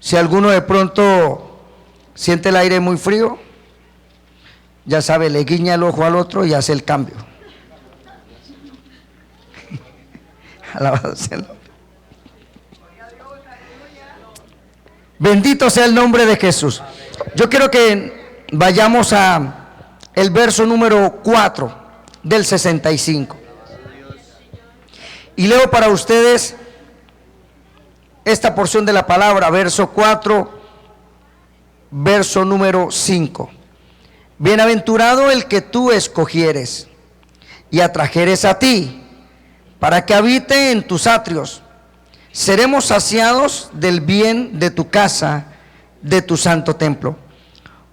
Si alguno de pronto siente el aire muy frío, ya sabe, le guiña el ojo al otro y hace el cambio. Alabado sea el nombre. Bendito sea el nombre de Jesús. Yo quiero que vayamos a el verso número 4 del 65. Y leo para ustedes esta porción de la palabra, verso 4, verso número 5. Bienaventurado el que tú escogieres y atrajeres a ti, para que habite en tus atrios. Seremos saciados del bien de tu casa, de tu santo templo.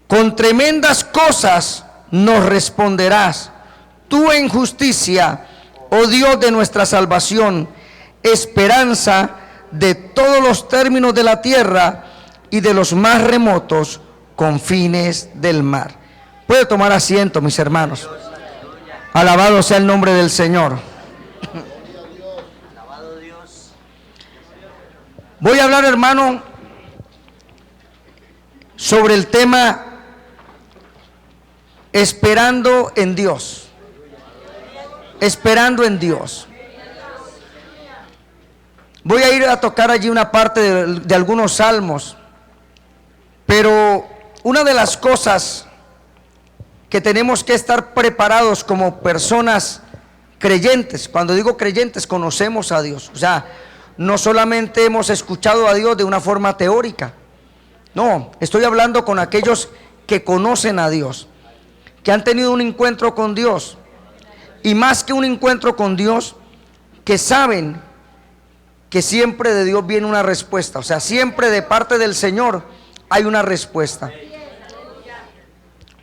Con tremendas cosas nos responderás, tú en justicia, oh Dios de nuestra salvación, esperanza de todos los términos de la tierra y de los más remotos confines del mar. Puede tomar asiento, mis hermanos. Alabado sea el nombre del Señor. Voy a hablar, hermano, sobre el tema esperando en Dios. Esperando en Dios. Voy a ir a tocar allí una parte de algunos salmos, pero una de las cosas que tenemos que estar preparados como personas creyentes, cuando digo creyentes, conocemos a Dios, o sea, no solamente hemos escuchado a Dios de una forma teórica, no, estoy hablando con aquellos que conocen a Dios, que han tenido un encuentro con Dios, y más que un encuentro con Dios, que saben que siempre de Dios viene una respuesta, o sea, siempre de parte del Señor hay una respuesta.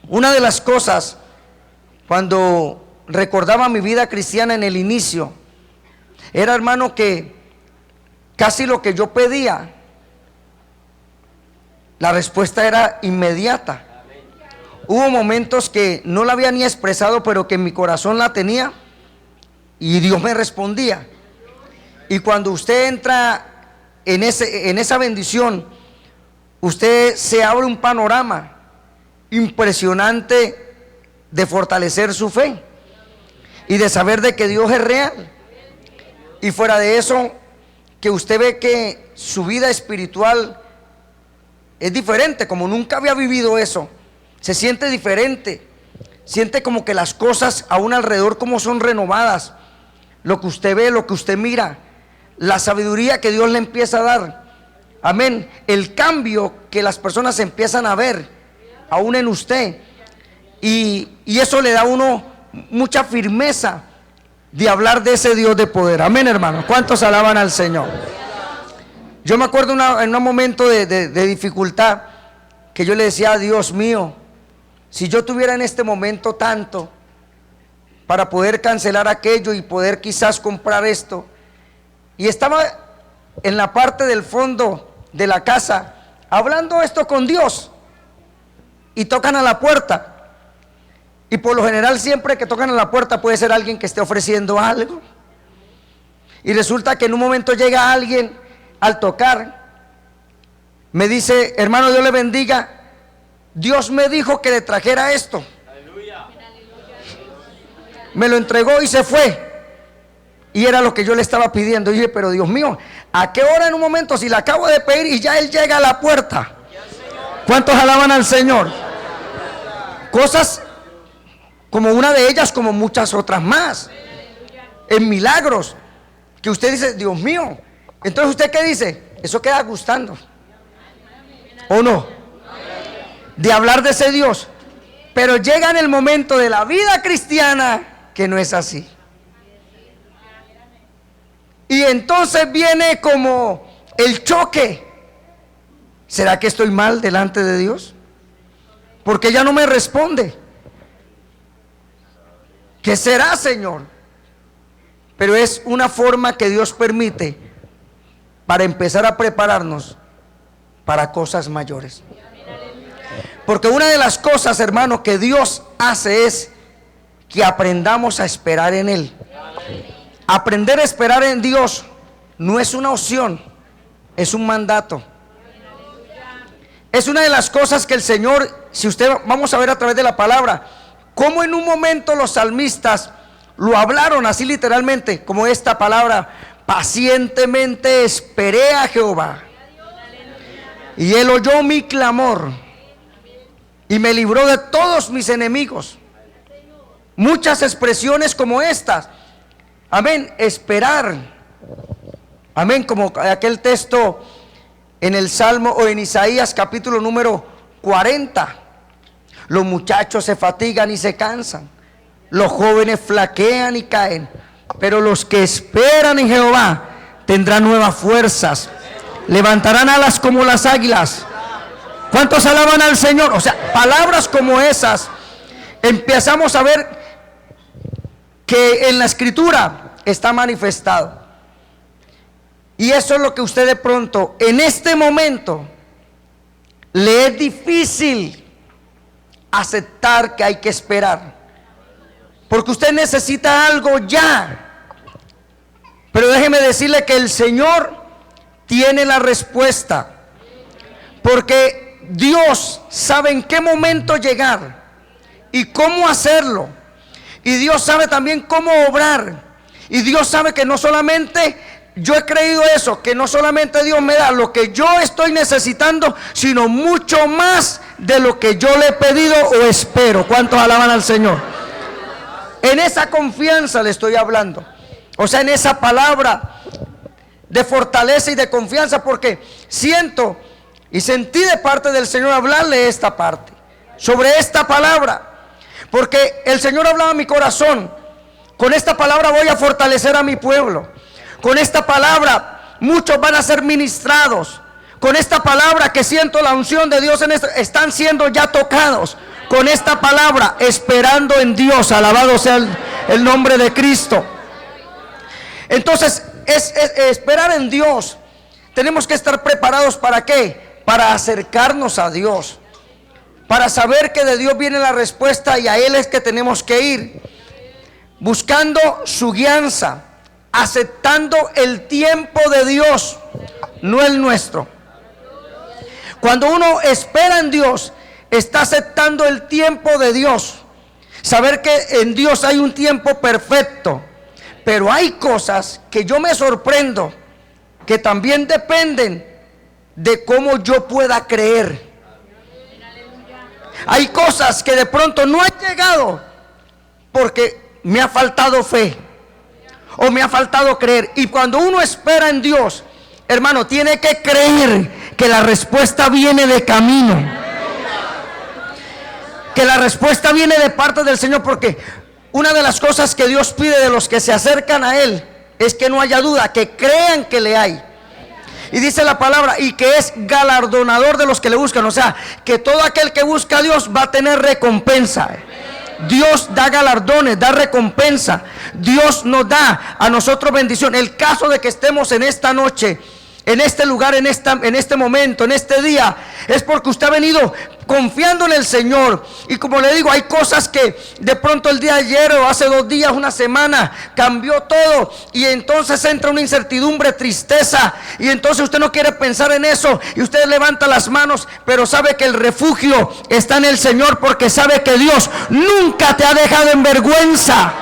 Una de las cosas, cuando recordaba mi vida cristiana en el inicio, era, hermano, que casi lo que yo pedía, la respuesta era inmediata. Hubo momentos que no la había ni expresado, pero que en mi corazón la tenía y Dios me respondía. Y cuando usted entra en esa bendición, usted se abre un panorama impresionante de fortalecer su fe y de saber de que Dios es real. Y fuera de eso, que usted ve que su vida espiritual es diferente, como nunca había vivido eso. Se siente diferente, siente como que las cosas aún alrededor como son renovadas. Lo que usted ve, lo que usted mira, la sabiduría que Dios le empieza a dar. Amén. El cambio que las personas empiezan a ver aún en usted. Y eso le da a uno mucha firmeza de hablar de ese Dios de poder. Amén, hermano. ¿Cuántos alaban al Señor? Yo me acuerdo en un momento de dificultad que yo le decía: Dios mío, si yo tuviera en este momento tanto para poder cancelar aquello y poder quizás comprar esto. Y estaba en la parte del fondo de la casa hablando esto con Dios, y tocan a la puerta, y por lo general siempre que tocan a la puerta puede ser alguien que esté ofreciendo algo, y resulta que en un momento llega alguien al tocar, me dice: hermano, Dios le bendiga, Dios me dijo que le trajera esto. Me lo entregó y se fue. Y era lo que yo le estaba pidiendo. Y dije: pero Dios mío, ¿a qué hora en un momento si le acabo de pedir y ya Él llega a la puerta? ¿Cuántos alaban al Señor? Cosas como una de ellas, como muchas otras más, en milagros, que usted dice: Dios mío. Entonces, ¿usted qué dice? Eso queda gustando, ¿o no? De hablar de ese Dios. Pero llega en el momento de la vida cristiana que no es así. Y entonces viene como el choque. ¿Será que estoy mal delante de Dios? Porque ella no me responde. ¿Qué será, Señor? Pero es una forma que Dios permite para empezar a prepararnos para cosas mayores. Porque una de las cosas, hermano, que Dios hace es que aprendamos a esperar en Él. Aprender a esperar en Dios no es una opción, es un mandato. Es una de las cosas que el Señor, si usted, vamos a ver a través de la palabra, cómo en un momento los salmistas lo hablaron así literalmente, como esta palabra: pacientemente esperé a Jehová, y Él oyó mi clamor, y me libró de todos mis enemigos. Muchas expresiones como estas. Amén, esperar. Amén, como aquel texto en el Salmo o en Isaías capítulo número 40. Los muchachos se fatigan y se cansan, los jóvenes flaquean y caen, pero los que esperan en Jehová tendrán nuevas fuerzas, levantarán alas como las águilas. ¿Cuántos alaban al Señor? O sea, palabras como esas empezamos a ver que en la Escritura está manifestado. Y eso es lo que usted de pronto en este momento le es difícil aceptar, que hay que esperar, porque usted necesita algo ya. Pero déjeme decirle que el Señor tiene la respuesta, porque Dios sabe en qué momento llegar y cómo hacerlo, y Dios sabe también cómo obrar, y Dios sabe que no solamente yo he creído eso, que no solamente Dios me da lo que yo estoy necesitando, sino mucho más de lo que yo le he pedido o espero. ¿Cuántos alaban al Señor? En esa confianza le estoy hablando, o sea, en esa palabra de fortaleza y de confianza, porque siento y sentí de parte del Señor hablarle esta parte, sobre esta palabra, porque el Señor hablaba a mi corazón: con esta palabra voy a fortalecer a mi pueblo, con esta palabra muchos van a ser ministrados, con esta palabra que siento la unción de Dios en esto, están siendo ya tocados, con esta palabra, esperando en Dios, alabado sea el nombre de Cristo. Entonces es esperar en Dios. Tenemos que estar preparados ¿para qué? Para acercarnos a Dios, para saber que de Dios viene la respuesta, y a Él es que tenemos que ir, buscando su guianza, aceptando el tiempo de Dios, no el nuestro. Cuando uno espera en Dios, está aceptando el tiempo de Dios, saber que en Dios hay un tiempo perfecto. Pero hay cosas que yo me sorprendo, que también dependen de cómo yo pueda creer. Hay cosas que de pronto no han llegado porque me ha faltado fe o me ha faltado creer. Y cuando uno espera en Dios, hermano, tiene que creer que la respuesta viene de camino, que la respuesta viene de parte del Señor, porque una de las cosas que Dios pide de los que se acercan a Él es que no haya duda, que crean que le hay. Y dice la palabra, y que es galardonador de los que le buscan. O sea, que todo aquel que busca a Dios va a tener recompensa. Dios da galardones, da recompensa. Dios nos da a nosotros bendición. El caso de que estemos en esta noche, en este lugar, en este momento, en este día, es porque usted ha venido confiando en el Señor. Y como le digo, hay cosas que de pronto el día de ayer o hace 2 días, una semana, cambió todo, y entonces entra una incertidumbre, tristeza, y entonces usted no quiere pensar en eso, y usted levanta las manos, pero sabe que el refugio está en el Señor, porque sabe que Dios nunca te ha dejado en vergüenza.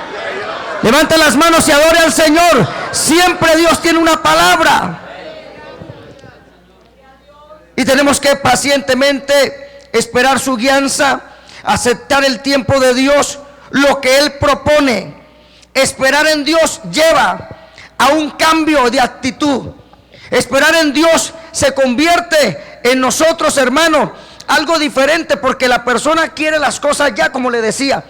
Levante las manos y adore al Señor. Siempre Dios tiene una palabra. Y tenemos que pacientemente esperar su guianza, aceptar el tiempo de Dios, lo que Él propone. Esperar en Dios lleva a un cambio de actitud. Esperar en Dios se convierte en nosotros, hermano, algo diferente, porque la persona quiere las cosas ya, como le decía.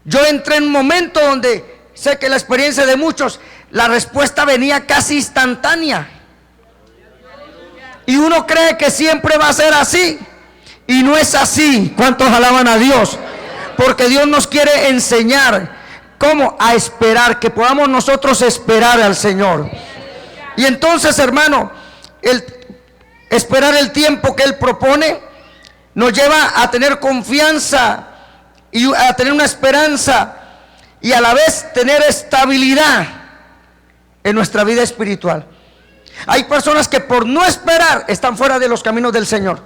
Yo entré en un momento donde sé que la experiencia de muchos, la respuesta venía casi instantánea. Y uno cree que siempre va a ser así, y no es así. ¿Cuántos alaban a Dios? Porque Dios nos quiere enseñar cómo a esperar, que podamos nosotros esperar al Señor. Y entonces, hermano, el esperar el tiempo que Él propone nos lleva a tener confianza y a tener una esperanza, y a la vez tener estabilidad en nuestra vida espiritual. Hay personas que por no esperar están fuera de los caminos del Señor.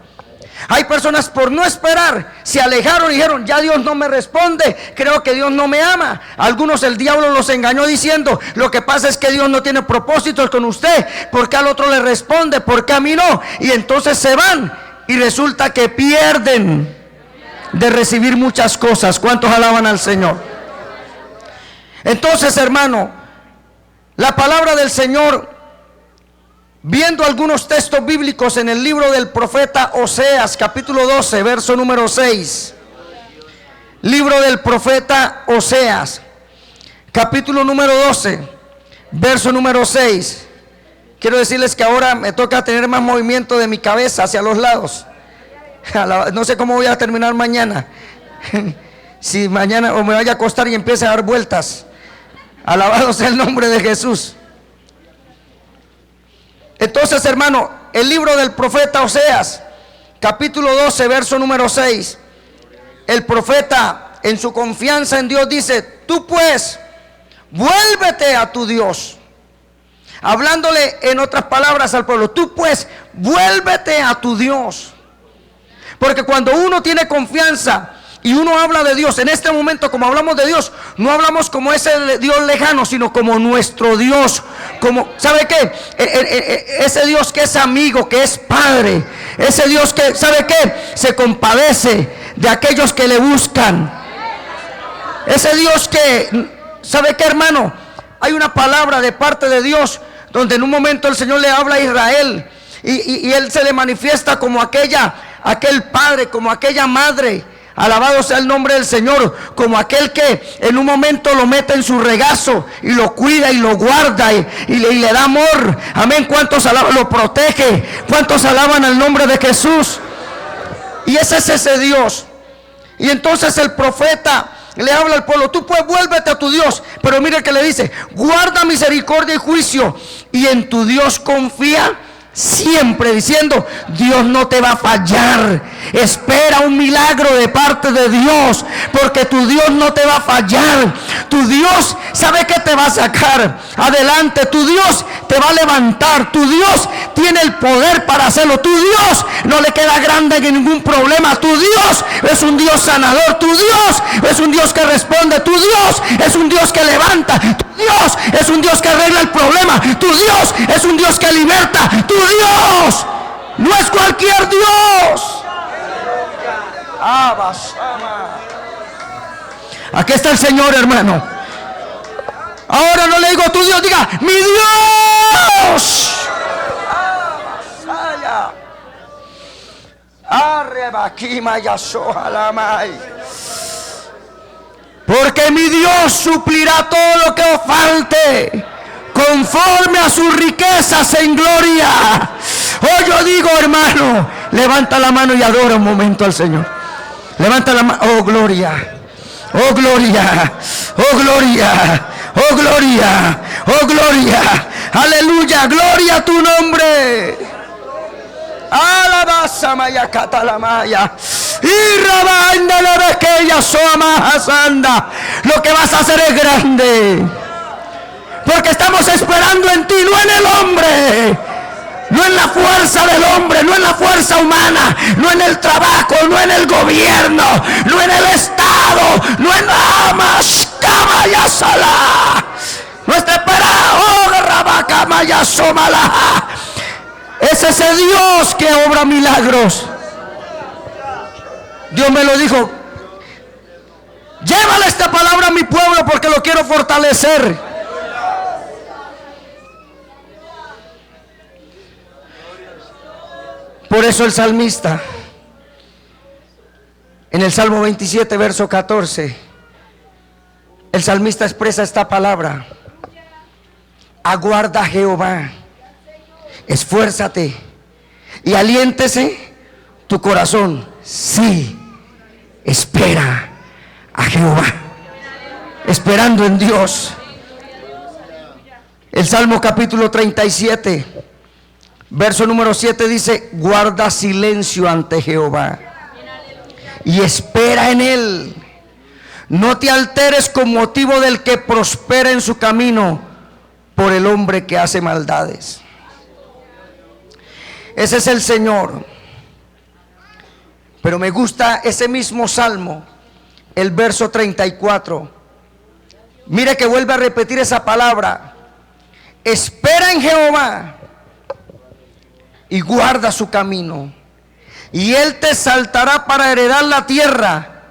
Hay personas por no esperar se alejaron y dijeron: ya Dios no me responde, creo que Dios no me ama. Algunos el diablo los engañó diciendo: lo que pasa es que Dios no tiene propósitos con usted, porque al otro le responde, porque a mí no. Y entonces se van y resulta que pierden de recibir muchas cosas. ¿Cuántos alaban al Señor? Entonces, hermano, la palabra del Señor, viendo algunos textos bíblicos en el libro del profeta Oseas, capítulo 12, verso número 6. Libro del profeta Oseas, capítulo número 12, verso número 6. Quiero decirles que ahora me toca tener más movimiento de mi cabeza hacia los lados. No sé cómo voy a terminar mañana. Si mañana o me vaya a acostar y empiece a dar vueltas. Alabado sea el nombre de Jesús. Entonces, hermano, el libro del profeta Oseas, capítulo 12, verso número 6. El profeta, en su confianza en Dios, dice: tú pues, vuélvete a tu Dios. Hablándole en otras palabras al pueblo: tú pues, vuélvete a tu Dios. Porque cuando uno tiene confianza y uno habla de Dios, en este momento, como hablamos de Dios, no hablamos como ese Dios lejano, sino como nuestro Dios. Como, ¿sabe qué? Ese Dios que es amigo, que es padre. Ese Dios que, ¿sabe qué? Se compadece de aquellos que le buscan. Ese Dios que, ¿sabe qué, hermano? Hay una palabra de parte de Dios donde en un momento el Señor le habla a Israel y Él se le manifiesta como aquel padre, como aquella madre. Alabado sea el nombre del Señor, como aquel que en un momento lo mete en su regazo y lo cuida y lo guarda y le da amor. Amén. ¿Cuántos alaban? Lo protege. ¿Cuántos alaban el nombre de Jesús? Y ese es ese Dios. Y entonces el profeta le habla al pueblo: tú pues vuélvete a tu Dios. Pero mire que le dice: guarda misericordia y juicio, y en tu Dios confía siempre, diciendo: Dios no te va a fallar. Espera un milagro de parte de Dios, porque tu Dios no te va a fallar. Tu Dios sabe que te va a sacar adelante. Tu Dios te va a levantar. Tu Dios tiene el poder para hacerlo. Tu Dios no le queda grande ningún problema. Tu Dios es un Dios sanador. Tu Dios es un Dios que responde. Tu Dios es un Dios que levanta. Tu Dios es un Dios que arregla el problema. Tu Dios es un Dios que liberta. Tu Dios no es cualquier Dios. Aquí está el Señor, hermano. Ahora no le digo tu Dios, diga: mi Dios. Porque mi Dios suplirá todo lo que os falte, conforme a sus riquezas en gloria. Oh, yo digo, hermano, levanta la mano y adora un momento al Señor. Levanta la mano. Oh, gloria. Oh, gloria. Oh, gloria. Oh, gloria. Oh, gloria. Aleluya. Gloria a tu nombre. Alabaza maya catalamaya. Y rabanda la bequeya soama asanda. Lo que vas a hacer es grande. Porque estamos esperando en ti, no en el hombre. No en la fuerza del hombre, no en la fuerza humana, no en el trabajo, no en el gobierno, no en el Estado, no en Amas, Kamaya Sala. Nuestra esperanza, oh Rabacamaya Somala. Es ese Dios que obra milagros. Dios me lo dijo: llévale esta palabra a mi pueblo porque lo quiero fortalecer. Por eso el salmista, en el Salmo 27, verso 14, el salmista expresa esta palabra: aguarda a Jehová, esfuérzate y aliéntese tu corazón. Sí, espera a Jehová, esperando en Dios. El Salmo capítulo 37, verso número 7 dice: guarda silencio ante Jehová y espera en él. No te alteres con motivo del que prospera en su camino, por el hombre que hace maldades. Ese es el Señor. Pero me gusta ese mismo salmo, el verso 34. Mire que vuelve a repetir esa palabra. Espera en Jehová y guarda su camino, y Él te exaltará para heredar la tierra.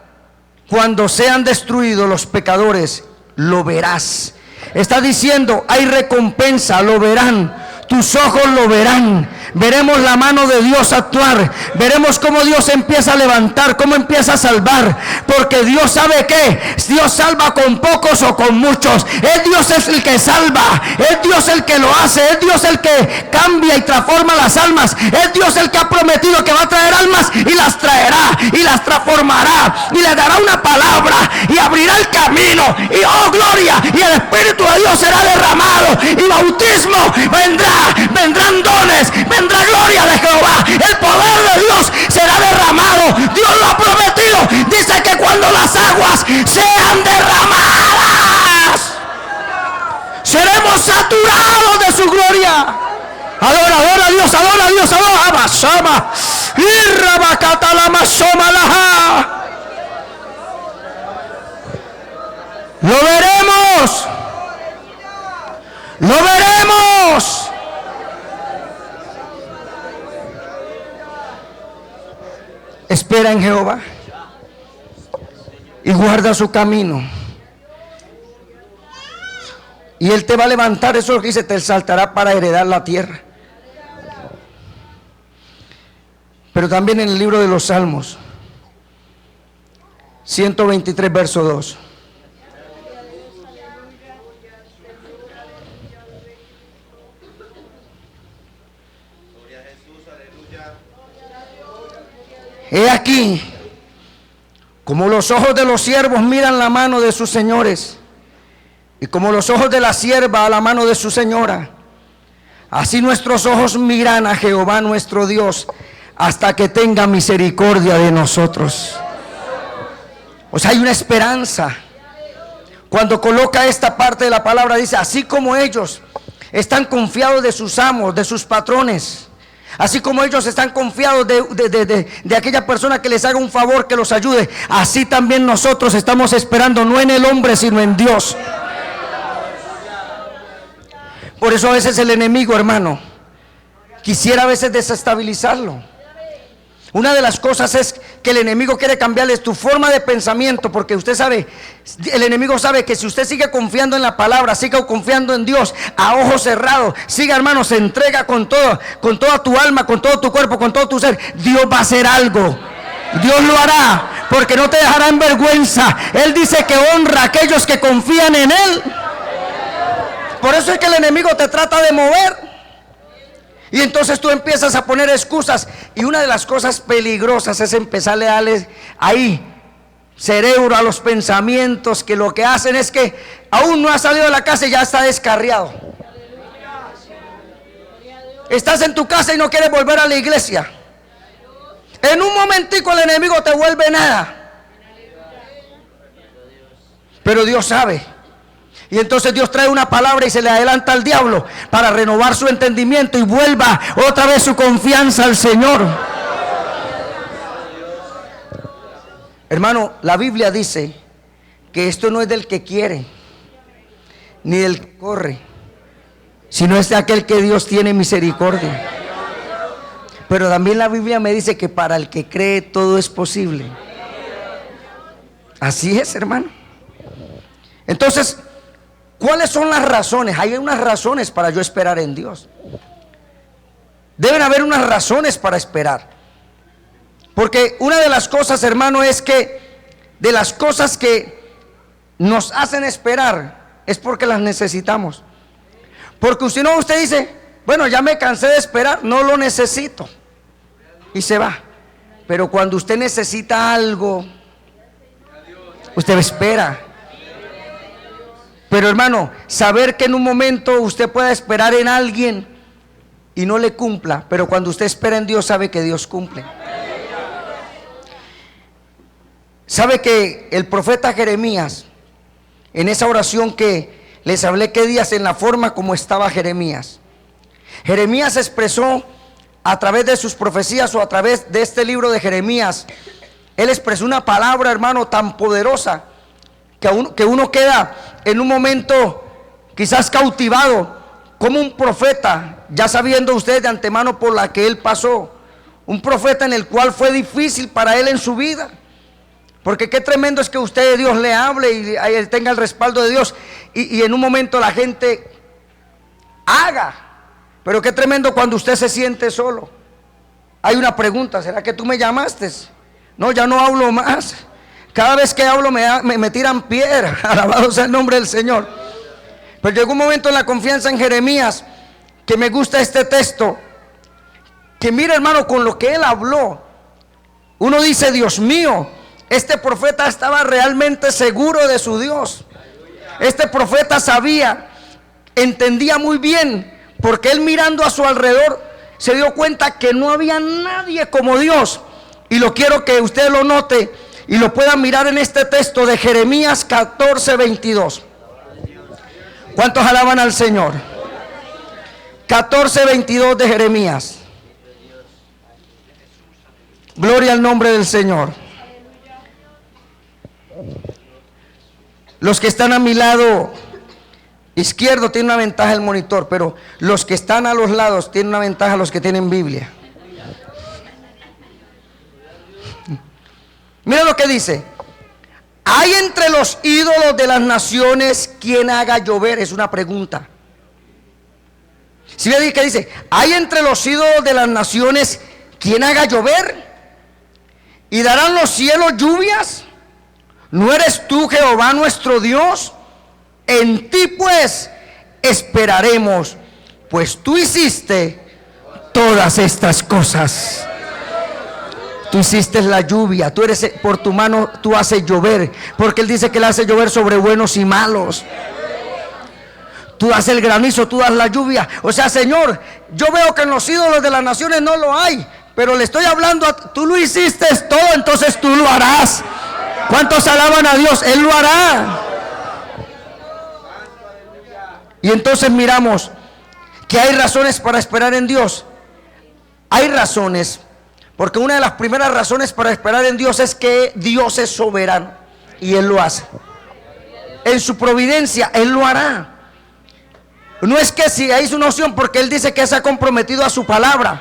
Cuando sean destruidos los pecadores, lo verás. Está diciendo, hay recompensa, lo verán. Tus ojos lo verán. Veremos la mano de Dios actuar. Veremos cómo Dios empieza a levantar, cómo empieza a salvar. Porque Dios sabe que Dios salva con pocos o con muchos. Es Dios el que salva. Es Dios el que lo hace. Es Dios el que cambia y transforma las almas. Es Dios el que ha prometido que va a traer almas y las traerá y las transformará y le dará una palabra y abrirá el camino. Y oh gloria, y el Espíritu de Dios será derramado y bautismo vendrá. Vendrán dones, vendrá gloria de Jehová, el poder de Dios será derramado. Dios lo ha prometido. Dice que cuando las aguas sean derramadas, seremos saturados de su gloria. Adora, adora a Dios, adora a Dios, adora. Abasama, irrabacata la masoma laja. Lo veremos. Lo veremos. Espera en Jehová y guarda su camino, y Él te va a levantar. Eso es lo que dice, te exaltará para heredar la tierra. Pero también en el libro de los Salmos 123 verso 2. He aquí, como los ojos de los siervos miran la mano de sus señores, y como los ojos de la sierva a la mano de su señora, así nuestros ojos miran a Jehová nuestro Dios, hasta que tenga misericordia de nosotros. O sea, hay una esperanza. Cuando coloca esta parte de la palabra, dice, así como ellos están confiados de sus amos, de sus patrones, así como ellos están confiados de aquella persona que les haga un favor, que los ayude, así también nosotros estamos esperando, no en el hombre, sino en Dios. Por eso a veces el enemigo, hermano, quisiera a veces desestabilizarlo. Una de las cosas es que el enemigo quiere cambiarles tu forma de pensamiento, porque usted sabe, el enemigo sabe que si usted sigue confiando en la palabra, sigue confiando en Dios a ojos cerrados, siga, hermano, se entrega con toda tu alma, con todo tu cuerpo, con todo tu ser, Dios va a hacer algo. Dios lo hará, porque no te dejará en vergüenza. Él dice que honra a aquellos que confían en Él. Por eso es que el enemigo te trata de mover. Y entonces tú empiezas a poner excusas. Y una de las cosas peligrosas es empezarle a darle ahí cerebro a los pensamientos, que lo que hacen es que aún no ha salido de la casa y ya está descarriado. Estás en tu casa y no quieres volver a la iglesia. En un momentico el enemigo te vuelve nada. Pero Dios sabe. Y entonces Dios trae una palabra y se le adelanta al diablo para renovar su entendimiento y vuelva otra vez su confianza al Señor. Hermano, la Biblia dice que esto no es del que quiere, ni del que corre, sino es de aquel que Dios tiene misericordia. Pero también la Biblia me dice que para el que cree todo es posible. Así es, hermano. Entonces, ¿cuáles son las razones? Hay unas razones para yo esperar en Dios. Deben haber unas razones para esperar. Porque una de las cosas, hermano, es que de las cosas que nos hacen esperar es porque las necesitamos. Porque si no, usted dice, bueno, ya me cansé de esperar, no lo necesito, y se va. Pero cuando usted necesita algo, usted espera. Pero hermano, saber que en un momento usted pueda esperar en alguien y no le cumpla, pero cuando usted espera en Dios, sabe que Dios cumple. Sabe que el profeta Jeremías, en esa oración que les hablé que días, en la forma como estaba Jeremías, Jeremías expresó a través de sus profecías o a través de este libro de Jeremías, él expresó una palabra, hermano, tan poderosa que uno queda en un momento quizás cautivado, como un profeta, ya sabiendo usted de antemano por la que él pasó, un profeta en el cual fue difícil para él en su vida. Porque qué tremendo es que usted de Dios le hable y él tenga el respaldo de Dios y en un momento la gente haga. Pero qué tremendo cuando usted se siente solo. Hay una pregunta: ¿será que tú me llamaste? No, ya no hablo más. Cada vez que hablo me tiran piedra. Alabado sea el nombre del Señor. Pero llegó un momento en la confianza en Jeremías que me gusta este texto. Que mira, hermano, con lo que él habló, uno dice: Dios mío, este profeta estaba realmente seguro de su Dios. Este profeta sabía, entendía muy bien, porque él mirando a su alrededor se dio cuenta que no había nadie como Dios. Y lo quiero que usted lo note y lo pueda mirar en este texto de Jeremías 14:22. ¿Cuántos alaban al Señor? 14:22 de Jeremías. Gloria al nombre del Señor. Los que están a mi lado izquierdo tienen una ventaja el monitor, pero los que están a los lados tienen una ventaja los que tienen Biblia. Mira lo que dice: ¿hay entre los ídolos de las naciones quien haga llover? Es una pregunta. Si ve que dice: ¿hay entre los ídolos de las naciones quien haga llover? ¿Y darán los cielos lluvias? ¿No eres tú, Jehová, nuestro Dios? En ti pues esperaremos, pues tú hiciste todas estas cosas. Tú hiciste la lluvia, tú eres, por tu mano tú haces llover, porque él dice que él hace llover sobre buenos y malos. Tú das el granizo, tú das la lluvia. O sea, Señor, yo veo que en los ídolos de las naciones no lo hay, pero le estoy hablando tú lo hiciste todo, entonces tú lo harás. ¿Cuántos alaban a Dios? Él lo hará. Y entonces miramos que hay razones para esperar en Dios. Hay razones, porque una de las primeras razones para esperar en Dios es que Dios es soberano y Él lo hace. En su providencia Él lo hará. No es que si hay una opción, porque Él dice que se ha comprometido a su palabra.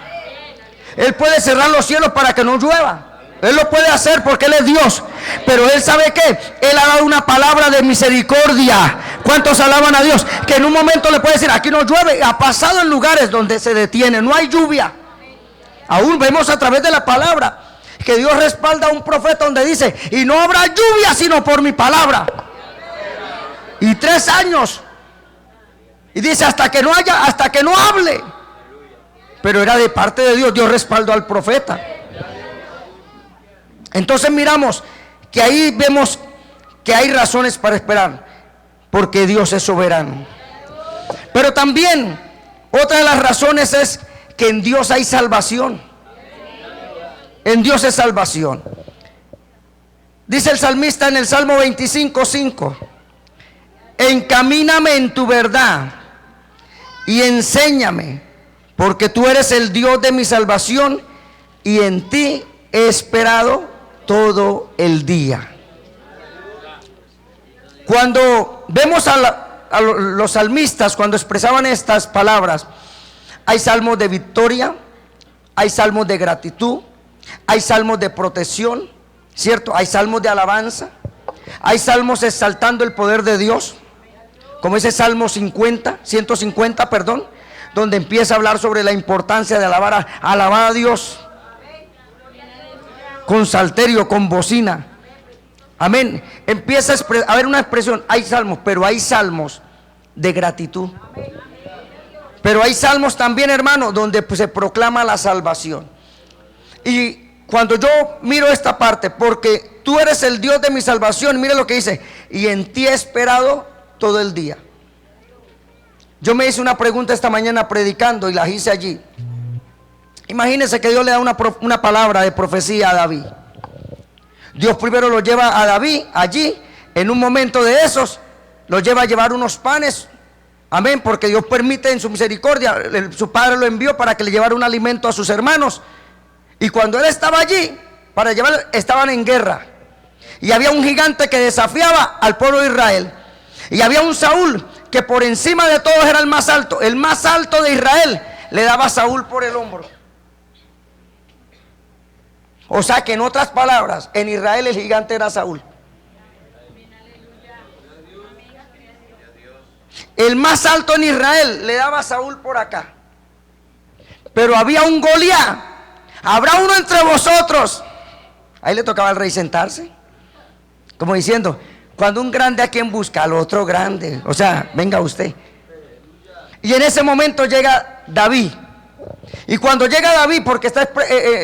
Él puede cerrar los cielos para que no llueva. Él lo puede hacer porque Él es Dios. Pero Él sabe que Él ha dado una palabra de misericordia. ¿Cuántos alaban a Dios? Que en un momento le puede decir: aquí no llueve. Ha pasado en lugares donde se detiene, no hay lluvia. Aún vemos a través de la palabra que Dios respalda a un profeta donde dice: y no habrá lluvia sino por mi palabra. Y 3 años. Y dice: hasta que no haya, hasta que no hable. Pero era de parte de Dios. Dios respaldó al profeta. Entonces miramos que ahí vemos que hay razones para esperar, porque Dios es soberano. Pero también otra de las razones es que en Dios hay salvación. En Dios es salvación. Dice el salmista en el Salmo 25:5: encamíname en tu verdad y enséñame, porque tú eres el Dios de mi salvación y en ti he esperado todo el día. Cuando vemos a los salmistas, cuando expresaban estas palabras, hay salmos de victoria, hay salmos de gratitud, hay salmos de protección, ¿cierto? Hay salmos de alabanza, hay salmos exaltando el poder de Dios, como ese Salmo 150, perdón, donde empieza a hablar sobre la importancia de alabar a Dios con salterio, con bocina. Amén. Empieza a haber una expresión. Hay salmos, pero hay salmos de gratitud. Pero hay salmos también, hermano, donde se proclama la salvación. Y cuando yo miro esta parte, porque tú eres el Dios de mi salvación, mire lo que dice: y en ti he esperado todo el día. Yo me hice una pregunta esta mañana predicando y la hice allí. Imagínense que Dios le da una palabra de profecía a David. Dios primero lo lleva a David allí, en un momento de esos, lo lleva a llevar unos panes Amén, porque Dios permite en su misericordia, su padre lo envió para que le llevara un alimento a sus hermanos. Y cuando él estaba allí, para llevar, estaban en guerra. Y había un gigante que desafiaba al pueblo de Israel. Y había un Saúl que por encima de todos era el más alto. El más alto de Israel le daba a Saúl por el hombro. O sea que en otras palabras, en Israel el gigante era Saúl. El más alto en Israel le daba a Saúl por acá. Pero había un Goliat. Habrá uno entre vosotros. Ahí le tocaba al rey sentarse, como diciendo, cuando un grande a quien busca, al otro grande. O sea, venga usted. Y en ese momento llega David. Y cuando llega David, porque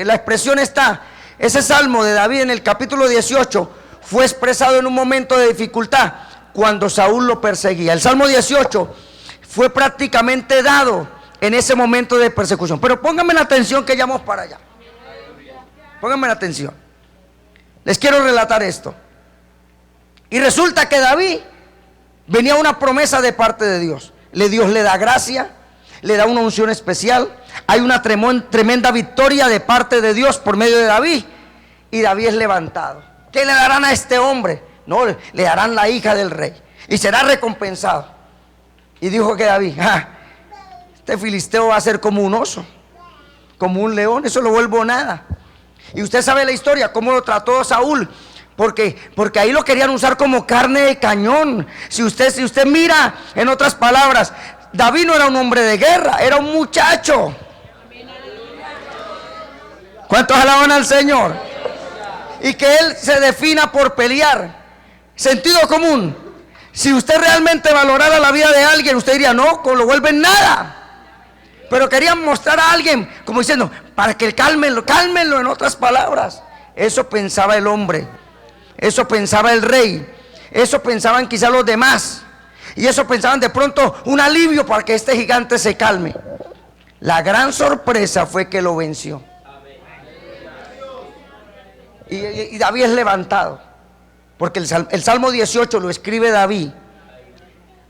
la expresión está, ese salmo de David en el capítulo 18 fue expresado en un momento de dificultad, cuando Saúl lo perseguía. El salmo 18 fue prácticamente dado en ese momento de persecución. Pero pónganme la atención que ya vamos para allá. Pónganme la atención. Les quiero relatar esto. Y resulta que David venía una promesa de parte de Dios. Dios le da gracia, le da una unción especial. Hay una tremenda victoria de parte de Dios por medio de David. Y David es levantado. ¿Qué le darán a este hombre? No, le darán la hija del rey. Y será recompensado. Y dijo que David, este filisteo va a ser como un oso, como un león, eso lo vuelvo nada. Y usted sabe la historia, cómo lo trató Saúl. Porque ahí lo querían usar como carne de cañón. Si usted mira, en otras palabras, David no era un hombre de guerra, era un muchacho. ¿Cuántos alaban al Señor? Y que él se defina por pelear. Sentido común. Si usted realmente valorara la vida de alguien, usted diría, no, lo vuelven nada. Pero querían mostrar a alguien como diciendo, para que cálmenlo en otras palabras. Eso pensaba el hombre. Eso pensaba el rey. Eso pensaban quizá los demás. Y eso pensaban de pronto un alivio para que este gigante se calme. La gran sorpresa fue que lo venció. Y David es levantado. Porque el Salmo 18 lo escribe David.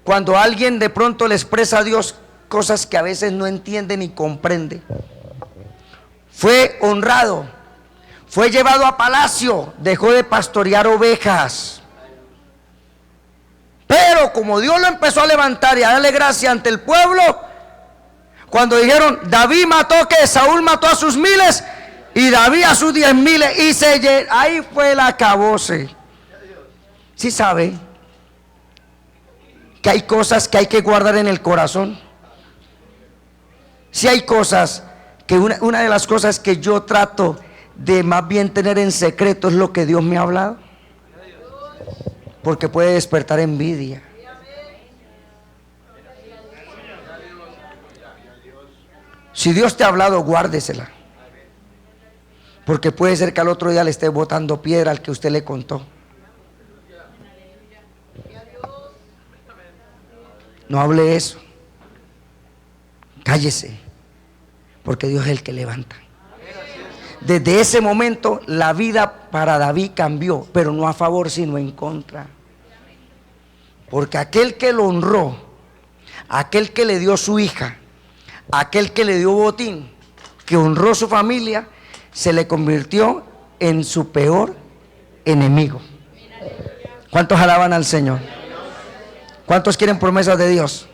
Cuando alguien de pronto le expresa a Dios cosas que a veces no entiende ni comprende. Fue honrado. Fue llevado a palacio, dejó de pastorear ovejas. Pero como Dios lo empezó a levantar y a darle gracia ante el pueblo, cuando dijeron, David mató, que Saúl mató a sus 1000 y David a sus 10,000, y ahí fue el acabose. ¿Sí sabe que hay cosas que hay que guardar en el corazón? Si hay cosas que una de las cosas que yo trato de más bien tener en secreto es lo que Dios me ha hablado, porque puede despertar envidia. Si Dios te ha hablado, guárdesela, porque puede ser que al otro día le esté botando piedra al que usted le contó. No hable eso. Cállese, porque Dios es el que levanta. Desde ese momento la vida para David cambió, pero no a favor sino en contra. Porque aquel que lo honró, aquel que le dio su hija, aquel que le dio botín, que honró su familia, se le convirtió en su peor enemigo. ¿Cuántos alaban al Señor? ¿Cuántos quieren promesas de Dios?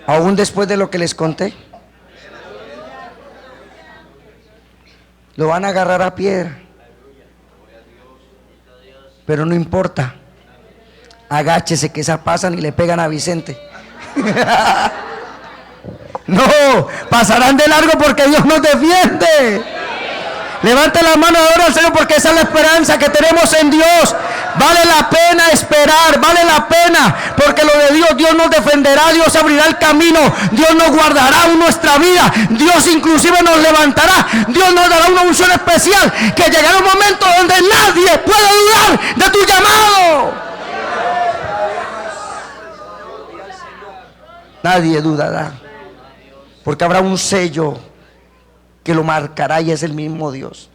Aún después de lo que les conté, lo van a agarrar a piedra, pero no importa. Agáchese, que esa pasan y le pegan a Vicente. No, pasarán de largo porque Dios nos defiende. Levante la mano ahora al Señor, porque esa es la esperanza que tenemos en Dios. Vale la pena esperar, vale la pena, porque lo de Dios nos defenderá, Dios abrirá el camino, Dios nos guardará en nuestra vida, Dios inclusive nos levantará, Dios nos dará una unción especial, que llegará un momento donde nadie puede dudar de tu llamado. Nadie dudará, porque habrá un sello que lo marcará y es el mismo Dios.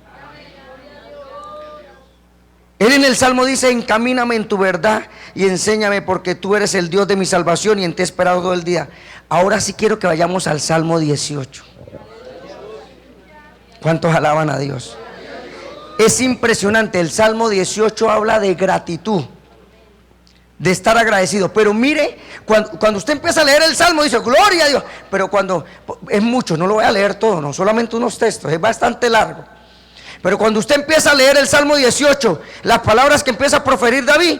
Él en el Salmo dice: encamíname en tu verdad y enséñame, porque tú eres el Dios de mi salvación y en ti he esperado todo el día. Ahora sí quiero que vayamos al Salmo 18. ¿Cuántos alaban a Dios? Es impresionante. El Salmo 18 habla de gratitud, de estar agradecido. Pero mire, cuando usted empieza a leer el Salmo, dice gloria a Dios. Pero cuando, es mucho, no lo voy a leer todo, no solamente unos textos, es bastante largo. Pero cuando usted empieza a leer el Salmo 18, las palabras que empieza a proferir David,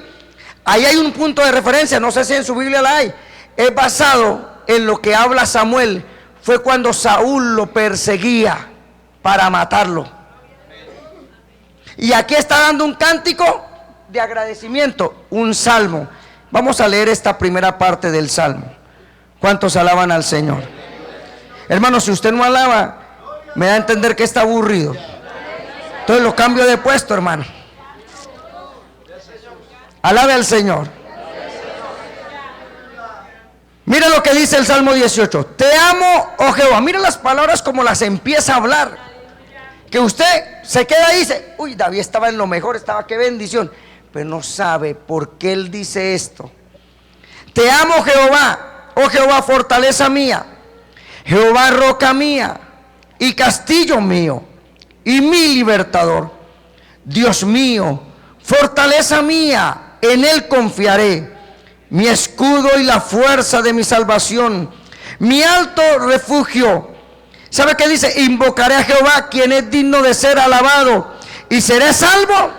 ahí hay un punto de referencia, no sé si en su Biblia la hay. Es basado en lo que habla Samuel. Fue cuando Saúl lo perseguía para matarlo. Y aquí está dando un cántico de agradecimiento, un salmo. Vamos a leer esta primera parte del salmo. ¿Cuántos alaban al Señor? Hermano, si usted no alaba, me da a entender que está aburrido. Entonces lo cambio de puesto, hermano. Alabe al Señor. Mira lo que dice el Salmo 18. Te amo, oh Jehová. Mira las palabras como las empieza a hablar. Que usted se queda y dice: uy, David estaba en lo mejor, estaba, qué bendición. Pero no sabe por qué él dice esto. Te amo, Jehová, oh Jehová, fortaleza mía, Jehová, roca mía y castillo mío y mi libertador. Dios mío, fortaleza mía, en él confiaré, mi escudo y la fuerza de mi salvación, mi alto refugio. ¿Sabe qué dice? Invocaré a Jehová, quien es digno de ser alabado, y seré salvo.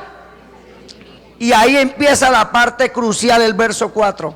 Y ahí empieza la parte crucial, el verso 4.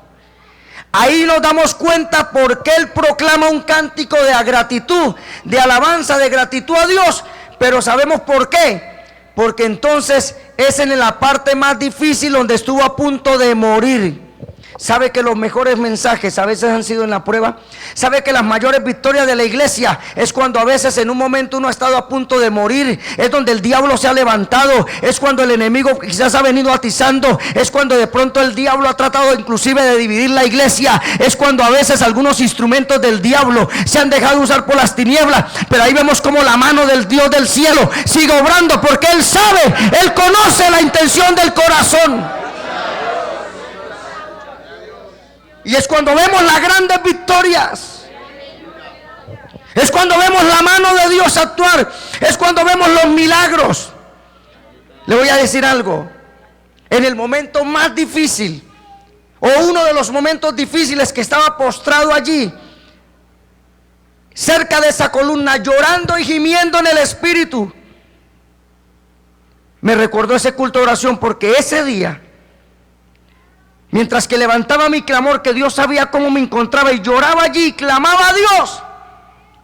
Ahí nos damos cuenta por qué él proclama un cántico de gratitud, de alabanza, de gratitud a Dios. Pero sabemos por qué. Porque entonces es en la parte más difícil, donde estuvo a punto de morir. ¿Sabe que los mejores mensajes a veces han sido en la prueba? ¿Sabe que las mayores victorias de la iglesia es cuando a veces en un momento uno ha estado a punto de morir? Es donde el diablo se ha levantado, es cuando el enemigo quizás ha venido atizando, es cuando de pronto el diablo ha tratado inclusive de dividir la iglesia, es cuando a veces algunos instrumentos del diablo se han dejado usar por las tinieblas. Pero ahí vemos como la mano del Dios del cielo sigue obrando, porque él sabe, él conoce la intención del corazón. Y es cuando vemos las grandes victorias, es cuando vemos la mano de Dios actuar, es cuando vemos los milagros. Le voy a decir algo: en el momento más difícil, o uno de los momentos difíciles, que estaba postrado allí cerca de esa columna, llorando y gimiendo en el espíritu, me recordó ese culto de oración, porque ese día, mientras que levantaba mi clamor, que Dios sabía cómo me encontraba, y lloraba allí y clamaba a Dios,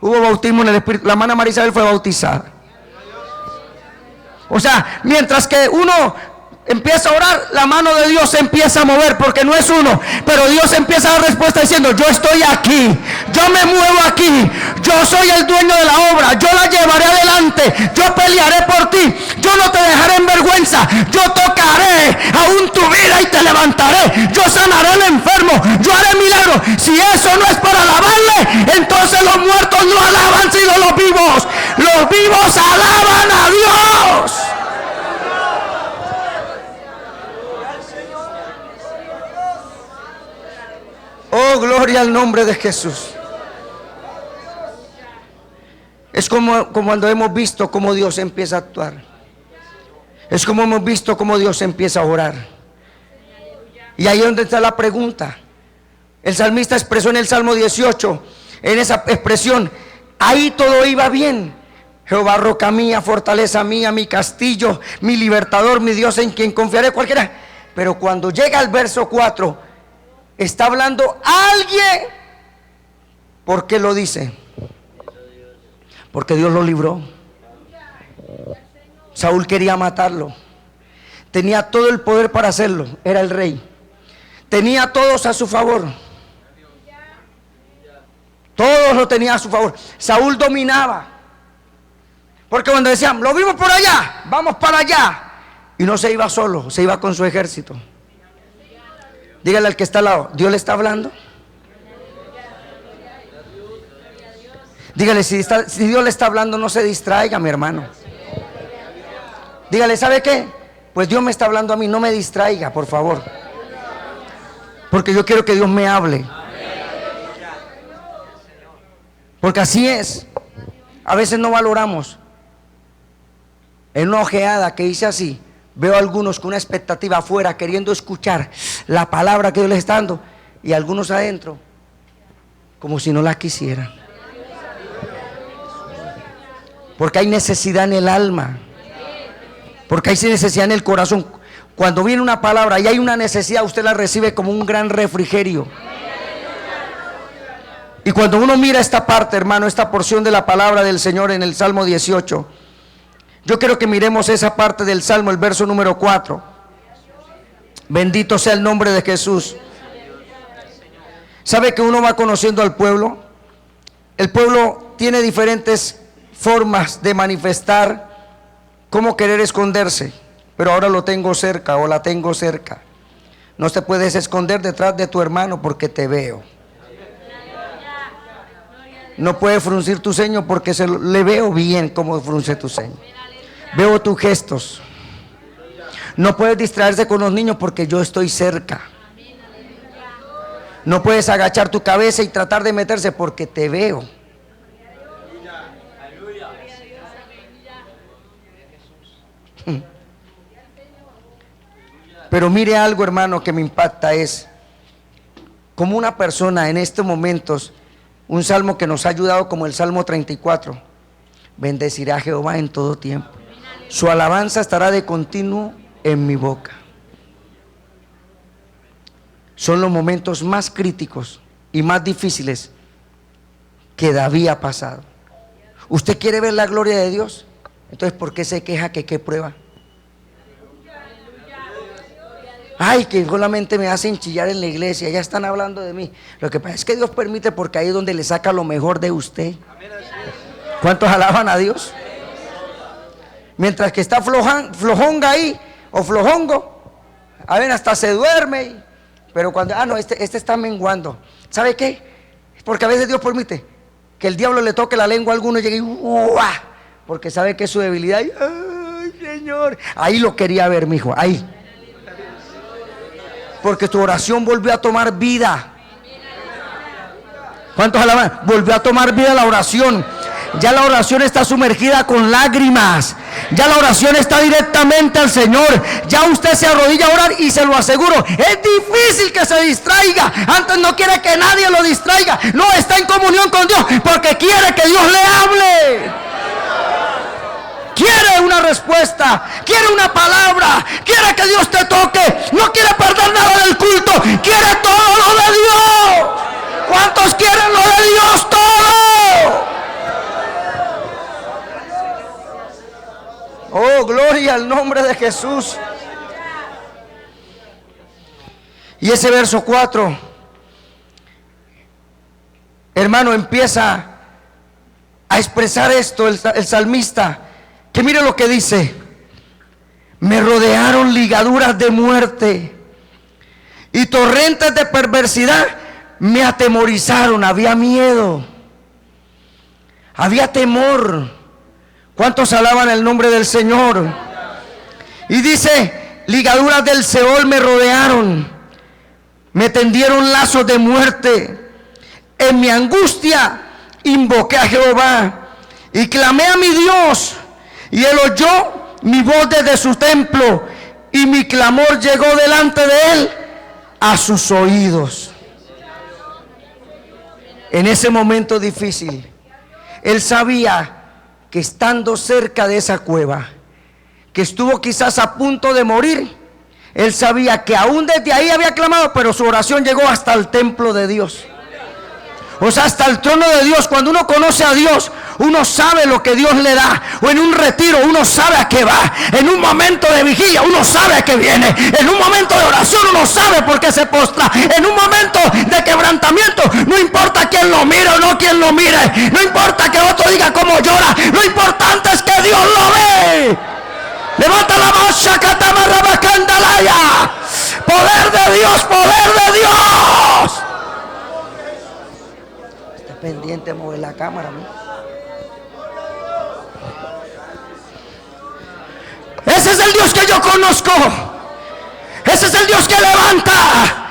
hubo bautismo en el Espíritu. La hermana María Isabel fue bautizada. O sea, mientras que uno empieza a orar, la mano de Dios se empieza a mover, porque no es uno, pero Dios empieza a dar respuesta diciendo: yo estoy aquí, yo me muevo aquí, yo soy el dueño de la obra, yo la llevaré adelante, yo pelearé por ti, yo no te dejaré en vergüenza, yo tocaré aún tu vida y te levantaré, yo sanaré al enfermo, yo haré milagros. Si eso no es para alabarle, entonces los muertos no alaban sino los vivos alaban a Dios. Oh, gloria al nombre de Jesús. Es como cuando hemos visto cómo Dios empieza a actuar. Es como hemos visto cómo Dios empieza a orar. Y ahí es donde está la pregunta. El salmista expresó en el Salmo 18, en esa expresión, ahí todo iba bien. Jehová, roca mía, fortaleza mía, mi castillo, mi libertador, mi Dios en quien confiaré, cualquiera. Pero cuando llega al verso 4, está hablando alguien. ¿Por qué lo dice? Porque Dios lo libró. Saúl quería matarlo, tenía todo el poder para hacerlo, era el rey, tenía a todos a su favor, todos lo tenía a su favor. Saúl dominaba, porque cuando decían: lo vimos por allá, vamos para allá, y no se iba solo, se iba con su ejército. Dígale al que está al lado: Dios le está hablando. Dígale, si Dios le está hablando, no se distraiga, mi hermano. Dígale: ¿sabe qué? Pues Dios me está hablando a mí, no me distraiga, por favor. Porque yo quiero que Dios me hable. Porque así es. A veces no valoramos. En una ojeada que hice así, veo a algunos con una expectativa afuera, queriendo escuchar la palabra que Dios les está dando, y algunos adentro, como si no la quisieran. Porque hay necesidad en el alma. Porque hay necesidad en el corazón. Cuando viene una palabra y hay una necesidad, usted la recibe como un gran refrigerio. Y cuando uno mira esta parte, hermano, esta porción de la palabra del Señor en el Salmo 18, yo quiero que miremos esa parte del Salmo, el verso número 4. Bendito sea el nombre de Jesús. ¿Sabe que uno va conociendo al pueblo? El pueblo tiene diferentes formas de manifestar cómo querer esconderse, pero ahora lo tengo cerca o la tengo cerca. No te puedes esconder detrás de tu hermano porque te veo. No puedes fruncir tu ceño porque le veo bien cómo frunce tu ceño. Veo tus gestos. No puedes distraerse con los niños porque yo estoy cerca. No puedes agachar tu cabeza y tratar de meterse porque te veo. Pero mire algo, hermano, que me impacta es como una persona en estos momentos, un salmo que nos ha ayudado como el Salmo 34. Bendeciré a Jehová en todo tiempo. Su alabanza estará de continuo en mi boca. Son los momentos más críticos y más difíciles que David ha pasado. ¿Usted quiere ver la gloria de Dios? Entonces, ¿por qué se queja que qué prueba? Ay, que solamente me hacen chillar en la iglesia, ya están hablando de mí. Lo que pasa es que Dios permite porque ahí es donde le saca lo mejor de usted. ¿Cuántos alaban a Dios? Mientras que está flojonga ahí, o flojongo, a ver, hasta se duerme. Pero cuando, no, este está menguando. ¿Sabe qué? Porque a veces Dios permite que el diablo le toque la lengua a alguno y llegue y ¡uah! Porque sabe que es su debilidad. ¡Ay, Señor! Ahí lo quería ver, mijo, ahí. Porque tu oración volvió a tomar vida. ¿Cuántos alaban? Volvió a tomar vida la oración. Ya la oración está sumergida con lágrimas. Ya la oración está directamente al Señor. Ya usted se arrodilla a orar y se lo aseguro, es difícil que se distraiga. Antes no quiere que nadie lo distraiga. No, está en comunión con Dios porque quiere que Dios le hable. Quiere una respuesta, quiere una palabra, quiere que Dios te toque. No quiere perder nada del culto, quiere todo lo de Dios. ¿Cuántos quieren lo de Dios? Todo. Oh, gloria al nombre de Jesús. Y ese verso 4, hermano, empieza a expresar esto el salmista. Que mire lo que dice: me rodearon ligaduras de muerte y torrentes de perversidad me atemorizaron. Había miedo, había temor. ¿Cuántos alaban el nombre del Señor? Y dice: ligaduras del Seol me rodearon, me tendieron lazos de muerte. En mi angustia invoqué a Jehová y clamé a mi Dios, y Él oyó mi voz desde su templo, y mi clamor llegó delante de Él a sus oídos. En ese momento difícil, Él sabía que estando cerca de esa cueva, que estuvo quizás a punto de morir, Él sabía que aún desde ahí había clamado, pero su oración llegó hasta el templo de Dios. O sea, hasta el trono de Dios. Cuando uno conoce a Dios, uno sabe lo que Dios le da. O en un retiro uno sabe a qué va. En un momento de vigilia uno sabe a qué viene. En un momento de oración uno sabe por qué se postra. En un momento de quebrantamiento, no importa quién lo mire o no quien lo mire, no importa que otro diga cómo llora, lo importante es que Dios lo ve. Levanta la voz, Shakatamarabacandalaya. Poder de Dios, poder de Dios. Pendiente de mover la cámara, ¿no? Ese Ese es el Dios que yo conozco. Ese es el Dios que levanta.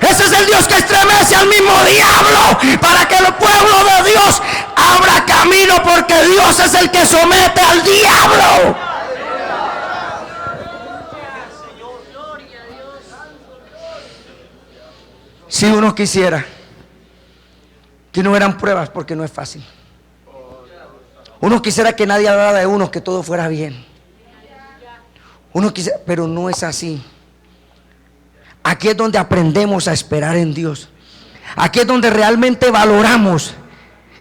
Ese es el Dios que estremece al mismo diablo para que el pueblo de Dios abra camino, porque Dios es el que somete al diablo. Si uno quisiera que no eran pruebas, porque no es fácil. Uno quisiera que nadie hablara de uno, que todo fuera bien. Uno quisiera, pero no es así. Aquí es donde aprendemos a esperar en Dios. Aquí es donde realmente valoramos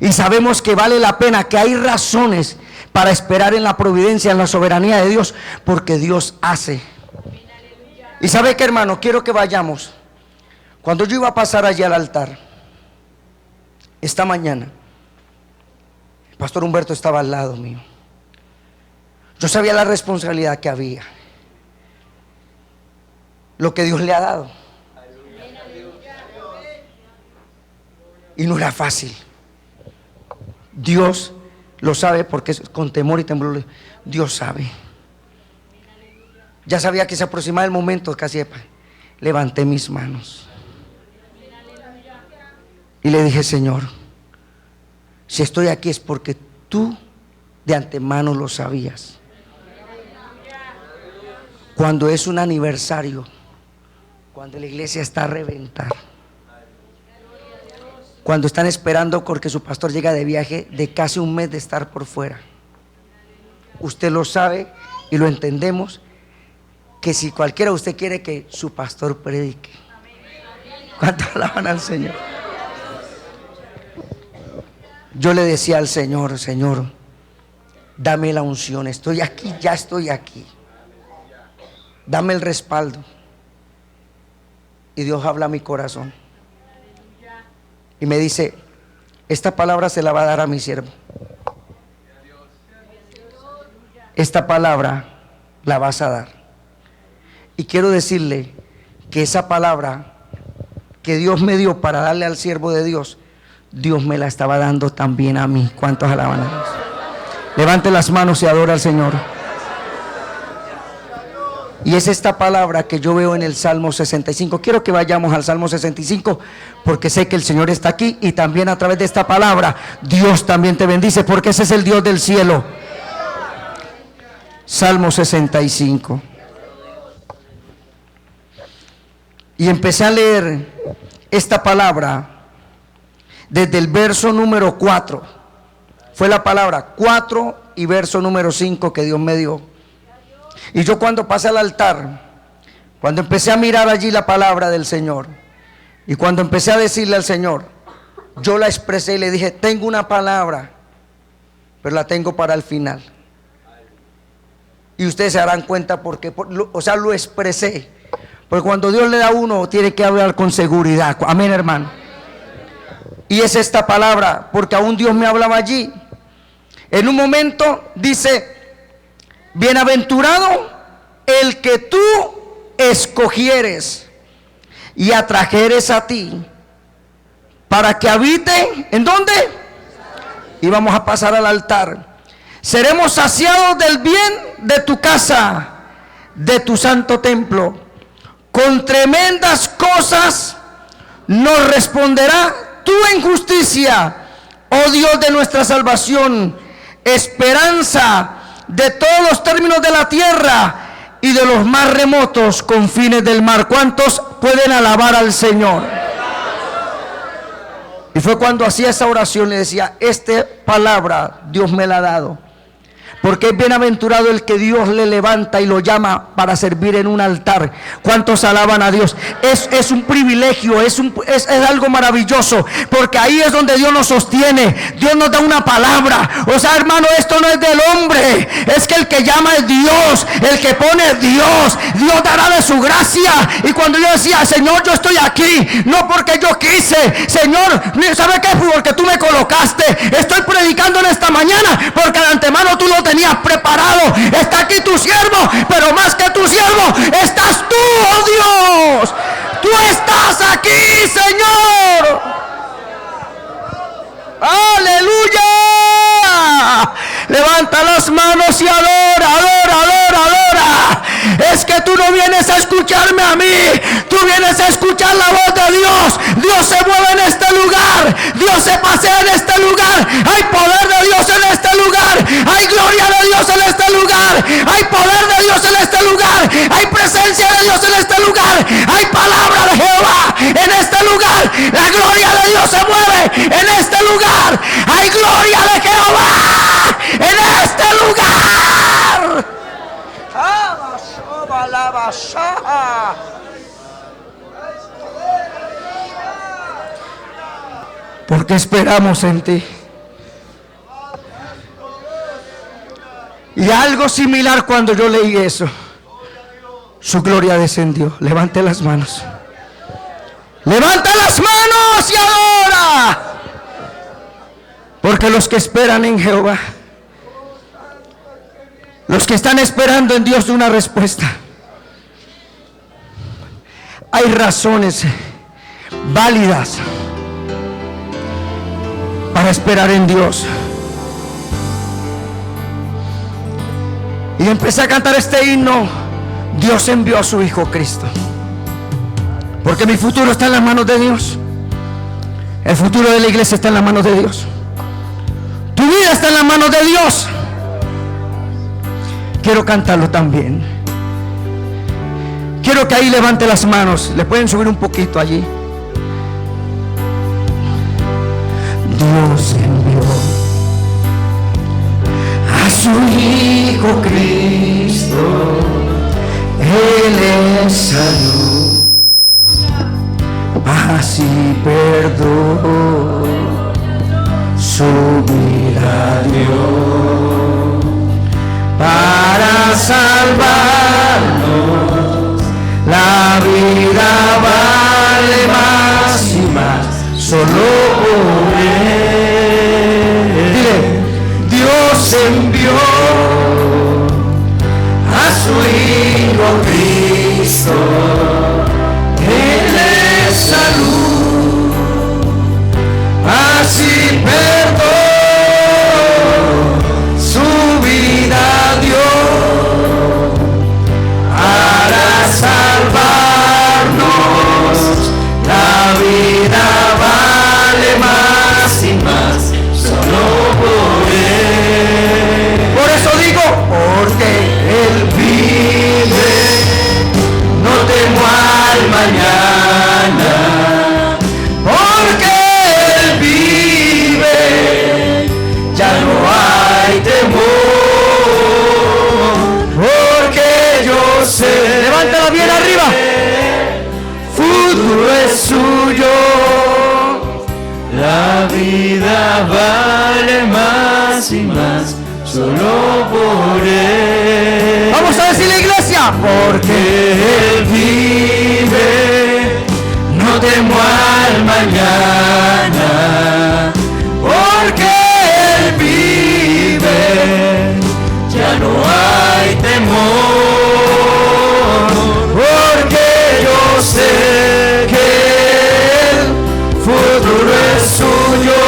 y sabemos que vale la pena, que hay razones para esperar en la providencia, en la soberanía de Dios, porque Dios hace. Y sabe que, hermano, quiero que vayamos. Cuando yo iba a pasar allí al altar esta mañana, el pastor Humberto estaba al lado mío. Yo sabía la responsabilidad que había, lo que Dios le ha dado, y no era fácil. Dios lo sabe, porque con temor y temblor Dios sabe. Ya sabía que se aproximaba el momento, casi levanté mis manos y le dije: Señor, si estoy aquí es porque tú de antemano lo sabías. Cuando es un aniversario, cuando la iglesia está a reventar, cuando están esperando porque su pastor llega de viaje de casi un mes de estar por fuera, usted lo sabe y lo entendemos, que si cualquiera de usted quiere que su pastor predique. ¿Cuánto alaban al Señor? Yo le decía al Señor: Señor, dame la unción, estoy aquí, ya estoy aquí, dame el respaldo. Y Dios habla a mi corazón y me dice: esta palabra se la va a dar a mi siervo. Esta palabra la vas a dar. Y quiero decirle que esa palabra que Dios me dio para darle al siervo de Dios, Dios me la estaba dando también a mí. ¿Cuántos alaban a Dios? Levante las manos y adora al Señor. Y es esta palabra que yo veo en el Salmo 65. Quiero que vayamos al Salmo 65, porque sé que el Señor está aquí, y también a través de esta palabra Dios también te bendice, porque ese es el Dios del cielo. Salmo 65. Y empecé a leer esta palabra desde el verso número 4. Fue la palabra 4 y verso número 5 que Dios me dio. Y yo, cuando pasé al altar, cuando empecé a mirar allí la palabra del Señor, y cuando empecé a decirle al Señor, yo la expresé y le dije: tengo una palabra, pero la tengo para el final. Y ustedes se darán cuenta porque, lo expresé. Porque cuando Dios le da a uno, tiene que hablar con seguridad. Amén, hermano. Y es esta palabra, porque aún Dios me hablaba allí. En un momento dice: bienaventurado el que tú escogieres y atrajeres a ti, para que habite, ¿en dónde? Y vamos a pasar al altar. Seremos saciados del bien de tu casa, de tu santo templo. Con tremendas cosas nos responderá tu justicia, oh Dios de nuestra salvación, esperanza de todos los términos de la tierra y de los más remotos confines del mar. ¿Cuántos pueden alabar al Señor? Y fue cuando hacía esa oración, le decía: esta palabra Dios me la ha dado, porque es bienaventurado el que Dios le levanta y lo llama para servir en un altar. ¿Cuántos alaban a Dios? Es un privilegio, es algo maravilloso, porque ahí es donde Dios nos sostiene. Dios nos da una palabra. O sea, hermano, esto no es del hombre, es que el que llama es Dios, el que pone es Dios. Dios dará de su gracia. Y cuando yo decía: Señor, yo estoy aquí, no porque yo quise, Señor, ¿sabe qué? Porque tú me colocaste. Estoy predicando en esta mañana porque de antemano tú lo tenías preparado. Está aquí tu siervo, pero más que tu siervo estás tú, oh Dios. Tú estás aquí, Señor. Aleluya. Levanta las manos y adora, adora, adora, adora. escucharme a mí, tú vienes a escuchar la voz de Dios. Dios se mueve en este lugar, Dios se pasea en este lugar. Hay poder de Dios en este lugar, hay gloria de Dios en este lugar, hay poder de Dios en este lugar, hay presencia de Dios en este lugar, hay palabra de Jehová en este lugar. La gloria de Dios se mueve en este lugar, hay gloria de Jehová en este lugar. Porque esperamos en ti. Y algo similar cuando yo leí eso, su gloria descendió. Levante las manos. Levanta las manos y adora. Porque los que esperan en Jehová, los que están esperando en Dios una respuesta, hay razones válidas para esperar en Dios. Y empecé a cantar este himno. Dios envió a su Hijo Cristo, porque mi futuro está en las manos de Dios. El futuro de la iglesia está en las manos de Dios. Tu vida está en las manos de Dios. Quiero cantarlo también. Quiero que ahí levante las manos. Le pueden subir un poquito allí. Dios envió a su Hijo Cristo. Él es salud, paz y perdón. Su vida dio para salvarnos. La vida vale más y más solo por Él. Dile, Dios envió a su Hijo Cristo. Él es salud, paz y perdón. Su vida dio para salvarnos. La vida vale más y más solo por Él. Por eso digo, porque Él vive, no temo al mañana. Porque Él vive, ya no hay temor. Porque yo sé, levántala bien arriba, futuro es suyo. La vida vale más y más solo por Él. Vamos a decirle, iglesia, porque Él vive, no temo al mañana. Porque Él vive, ya no hay temor. Porque yo sé que el futuro es suyo.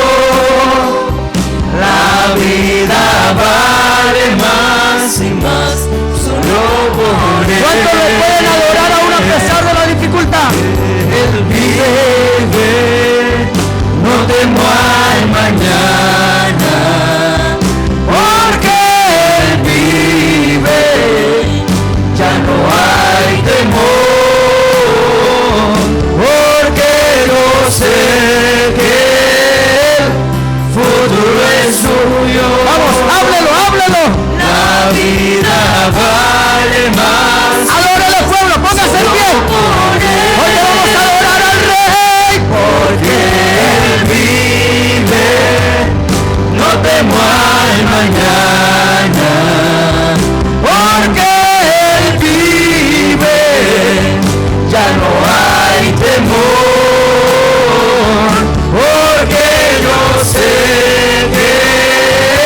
La vida vale más y más solo por Él. ¿Cuántos le pueden adorar aún a pesar de la dificultad? Él vive, no temo al mañana. Porque Él vive, ya no hay temor. Porque yo sé que el futuro es suyo. Vamos, háblelo, háblelo. La vida vale más. Adórale, pueblo, póngase en pie. Porque vamos a adorar al Rey. Porque Él vive, no temo al mañana. Porque Él vive, ya no hay temor. Porque yo sé que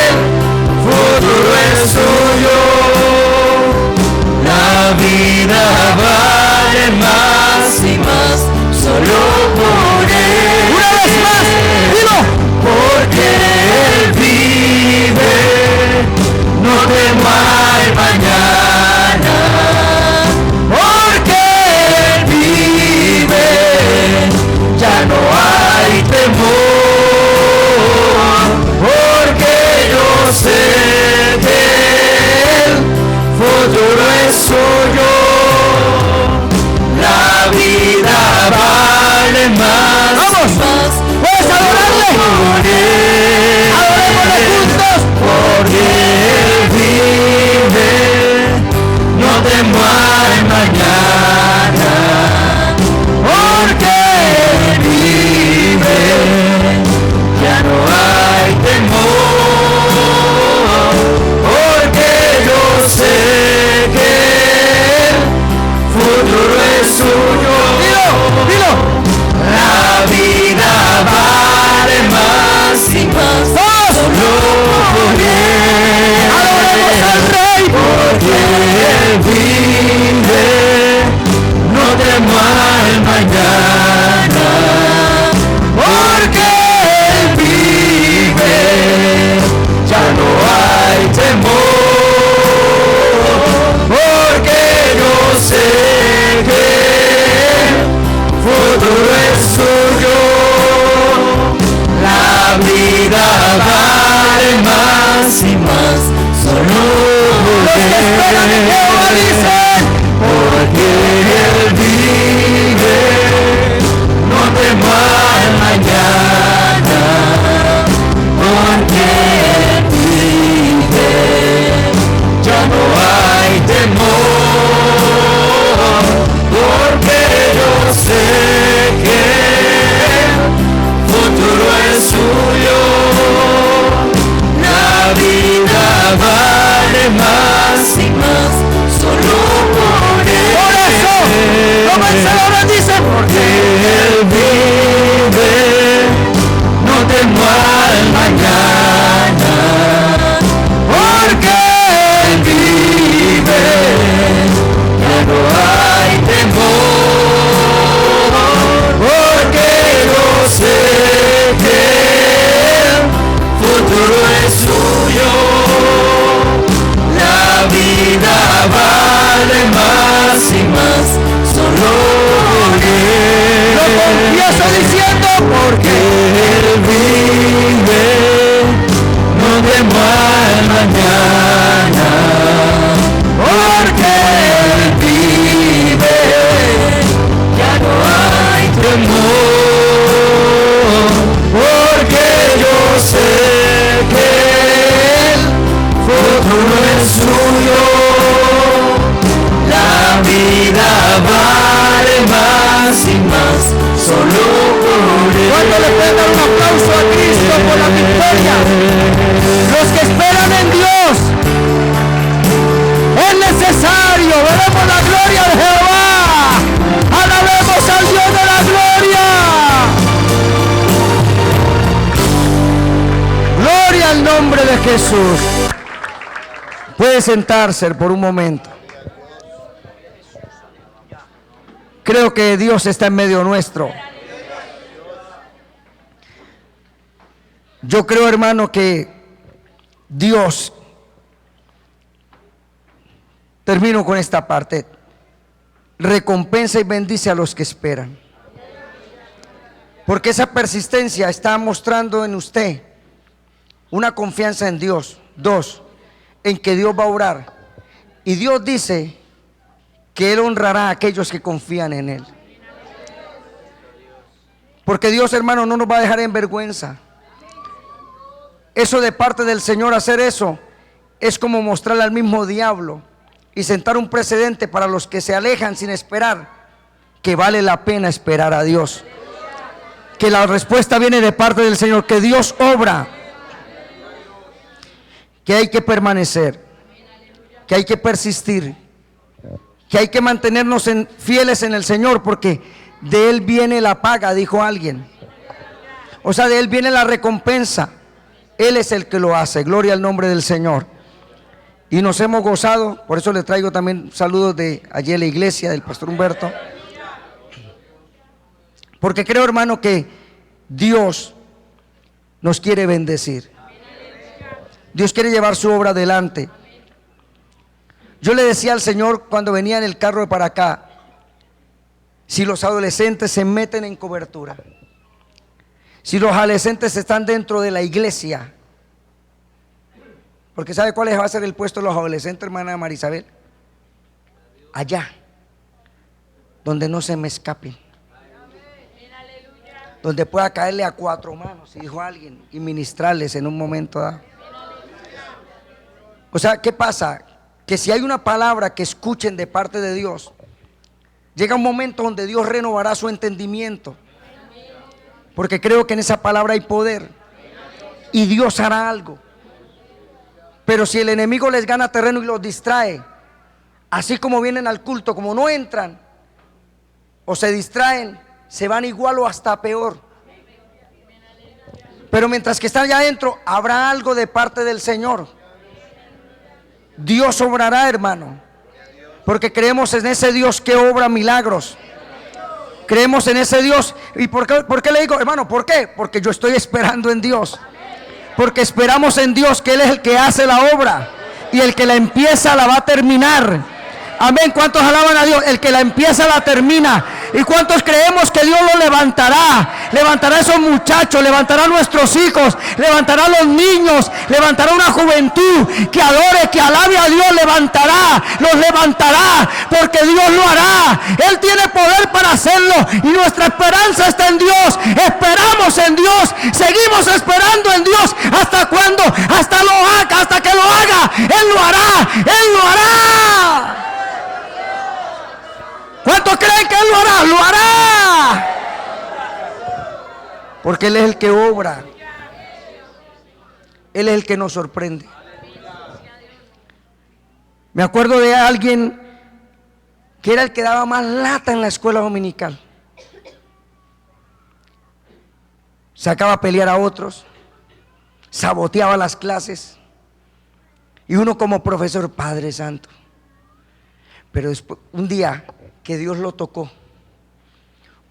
el futuro es suyo. La vida vale más y más solo por Él. Una vez más, dilo. Porque Él vive, no temo al mañana. Porque vive, no temo al mañana, porque Él vive, ya no hay temor, porque yo sé que el futuro es suyo, la vida vale más y más, solo porque Él vive, no temo al mañana, porque Él vive, ya no hay temor, porque yo sé que el futuro es suyo, la vida vale más y más, solo por Él. Por eso, como el Señor dice, Porque Él vive, no temo al mañana, porque Él vive, ya no hay temor, porque yo sé que el futuro es suyo, la vida vale más y más, solo por Él. lo confieso diciendo, Porque Él vive, no temo al mañana, porque Él vive, ya no hay temor, porque yo sé que el futuro es suyo, la vida vale más y más, solo por Él. ¿cuándo le pueden dar un aplauso a Cristo por la victoria? Los que esperan en Dios, es necesario, veremos la gloria de Jehová, alabemos al Dios de la gloria. Gloria al nombre de Jesús. Puede sentarse por un momento. Creo que Dios está en medio nuestro. Yo creo, hermano, que Dios, termino con esta parte, recompensa y bendice a los que esperan. Porque esa persistencia está mostrando en usted una confianza en Dios. Dos, en que Dios va a obrar. Y Dios dice que Él honrará a aquellos que confían en Él. Porque Dios, hermano, no nos va a dejar en vergüenza. Eso de parte del Señor, hacer eso es como mostrarle al mismo diablo y sentar un precedente para los que se alejan sin esperar, que vale la pena esperar a Dios, que la respuesta viene de parte del Señor, que Dios obra, que hay que permanecer, que hay que persistir, que hay que mantenernos fieles en el Señor, porque de Él viene la paga, dijo alguien. O sea, de Él viene la recompensa. Él es el que lo hace. Gloria al nombre del Señor. Y nos hemos gozado. Por eso le traigo también saludos de allí en la iglesia del pastor Humberto, porque creo, hermano, que Dios nos quiere bendecir. Dios quiere llevar su obra adelante. Yo le decía al Señor cuando venía en el carro de para acá, si los adolescentes se meten en cobertura, si los adolescentes están dentro de la iglesia, porque ¿sabe cuál va a ser el puesto de los adolescentes, hermana Marisabel? Allá, donde no se me escapen, donde pueda caerle a 4 manos, si dijo alguien, y ministrarles en un momento dado. O sea, ¿qué pasa? Que si hay una palabra que escuchen de parte de Dios, llega un momento donde Dios renovará su entendimiento, porque creo que en esa palabra hay poder y Dios hará algo. Pero si el enemigo les gana terreno y los distrae, así como vienen al culto, como no entran o se distraen, se van igual o hasta peor. Pero mientras que están allá adentro, habrá algo de parte del Señor. Dios obrará, hermano. Porque creemos en ese Dios que obra milagros. Creemos en ese Dios. ¿Y por qué le digo, hermano? ¿Por qué? Porque yo estoy esperando en Dios. Porque esperamos en Dios, que Él es el que hace la obra. Y el que la empieza la va a terminar. Amén. ¿Cuántos alaban a Dios? El que la empieza la termina. ¿Y cuántos creemos que Dios lo levantará? Levantará a esos muchachos, levantará a nuestros hijos, levantará a los niños, levantará una juventud que adore, que alabe a Dios, los levantará, porque Dios lo hará. Él tiene poder para hacerlo y nuestra esperanza está en Dios. Esperamos en Dios, seguimos esperando en Dios. ¿Hasta cuándo? Hasta que lo haga. Él lo hará, Él lo hará. ¿Cuántos creen que Él lo hará? ¡Lo hará! Porque Él es el que obra. Él es el que nos sorprende. Me acuerdo de alguien que era el que daba más lata en la escuela dominical. Sacaba a pelear a otros, saboteaba las clases. Y uno como profesor, Padre Santo. Pero después, un día que Dios lo tocó,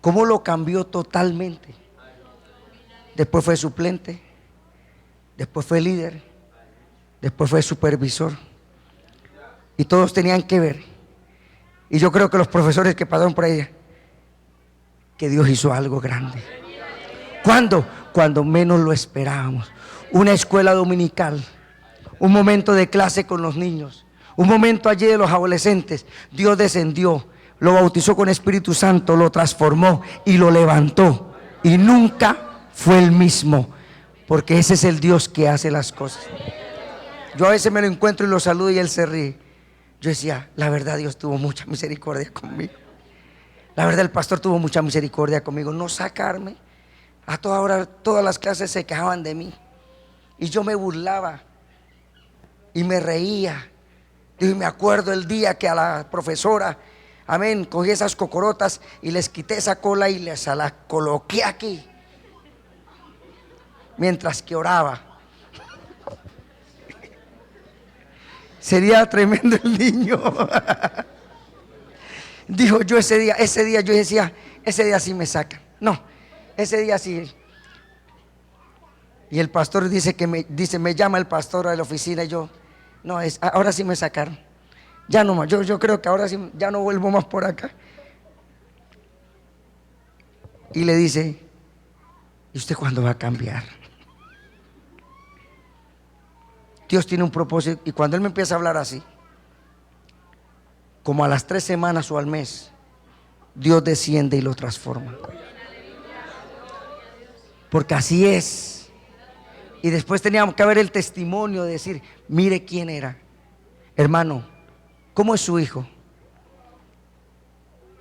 cómo lo cambió totalmente. Después fue suplente, después fue líder, después fue supervisor, y todos tenían que ver. Y yo creo que los profesores que pasaron por ahí, que Dios hizo algo grande. ¿Cuándo? Cuando menos lo esperábamos. Una escuela dominical, un momento de clase con los niños, un momento allí de los adolescentes. Dios descendió, lo bautizó con Espíritu Santo, lo transformó y lo levantó. Y nunca fue el mismo, porque ese es el Dios que hace las cosas. Yo a veces me lo encuentro y lo saludo y él se ríe. Yo decía, la verdad, Dios tuvo mucha misericordia conmigo. La verdad, el pastor tuvo mucha misericordia conmigo. No sacarme. A toda hora, todas las clases se quejaban de mí. Y yo me burlaba y me reía. Y me acuerdo el día que a la profesora, amén, cogí esas cocorotas y les quité esa cola y les la coloqué aquí, mientras que oraba. Sería tremendo el niño. Dijo, yo ese día yo decía, ese día sí me sacan. No, ese día sí. Y el pastor me llama el pastor a la oficina y yo, no, ahora sí me sacaron. Ya no más, yo creo que ahora sí, ya no vuelvo más por acá. Y le dice, ¿y usted cuándo va a cambiar? Dios tiene un propósito. Y cuando él me empieza a hablar así, como a las 3 semanas o al mes, Dios desciende y lo transforma. Porque así es. Y después teníamos que ver el testimonio de decir, mire quién era. Hermano, ¿cómo es su hijo?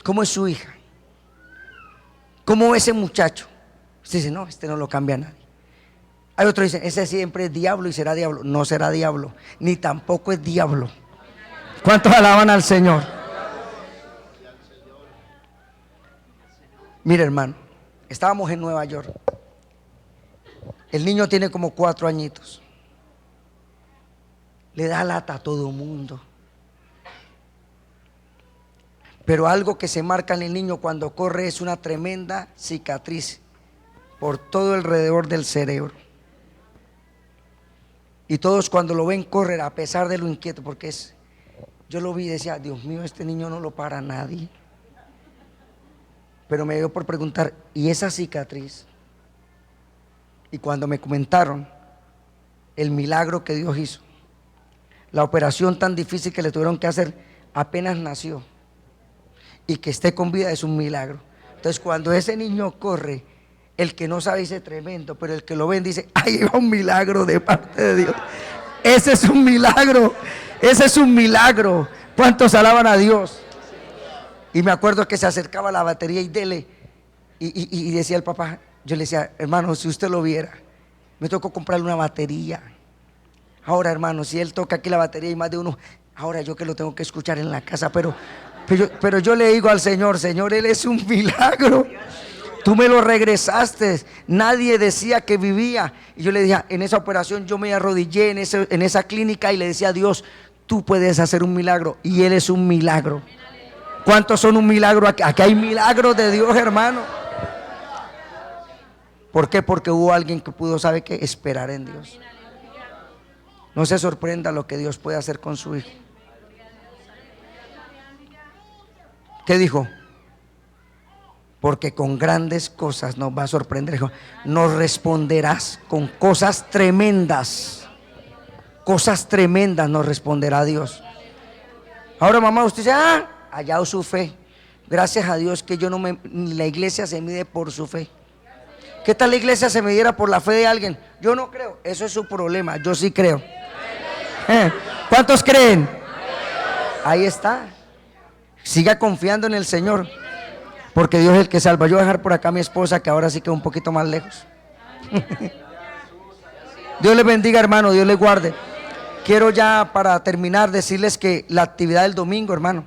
¿Cómo es su hija? ¿Cómo es ese muchacho? Usted dice, no, este no lo cambia a nadie. Hay otro que dice, ese siempre es diablo y será diablo. No será diablo, ni tampoco es diablo. ¿Cuántos alaban al Señor? Mire, hermano, estábamos en Nueva York. El niño tiene como 4 añitos. Le da lata a todo mundo. Pero algo que se marca en el niño cuando corre es una tremenda cicatriz por todo alrededor del cerebro. Y todos cuando lo ven correr, a pesar de lo inquieto, porque yo lo vi y decía, Dios mío, este niño no lo para nadie. Pero me dio por preguntar, ¿y esa cicatriz? Y cuando me comentaron el milagro que Dios hizo, la operación tan difícil que le tuvieron que hacer, apenas nació, y que esté con vida es un milagro. Entonces cuando ese niño corre, el que no sabe dice tremendo, pero el que lo ven dice, ahí va un milagro de parte de Dios. Ese es un milagro, ese es un milagro. ¿Cuántos alaban a Dios? Y me acuerdo que se acercaba a la batería y dele, y decía el papá, yo le decía, hermano, si usted lo viera, me tocó comprarle una batería. Ahora, hermano, si él toca aquí la batería y más de uno, ahora yo que lo tengo que escuchar en la casa, pero yo le digo al Señor, Señor, Él es un milagro. Tú me lo regresaste. Nadie decía que vivía. Y yo le dije, en esa operación yo me arrodillé en esa clínica y le decía a Dios, tú puedes hacer un milagro y Él es un milagro. ¿Cuántos son un milagro? Aquí hay milagros de Dios, hermano. ¿Por qué? Porque hubo alguien que pudo, ¿sabe qué? Esperar en Dios. No se sorprenda lo que Dios puede hacer con su hijo. ¿Qué dijo? Porque con grandes cosas nos va a sorprender. Nos responderás con cosas tremendas. Cosas tremendas nos responderá Dios. Ahora, mamá, usted dice, allá su fe. Gracias a Dios que la iglesia se mide por su fe. ¿Qué tal la iglesia se midiera por la fe de alguien? Yo no creo, eso es su problema, yo sí creo. ¿Cuántos creen? Ahí está. Siga confiando en el Señor, porque Dios es el que salva. Yo voy a dejar por acá a mi esposa, que ahora sí queda un poquito más lejos. Dios les bendiga, hermano, Dios les guarde. Quiero ya para terminar decirles que la actividad del domingo, hermano,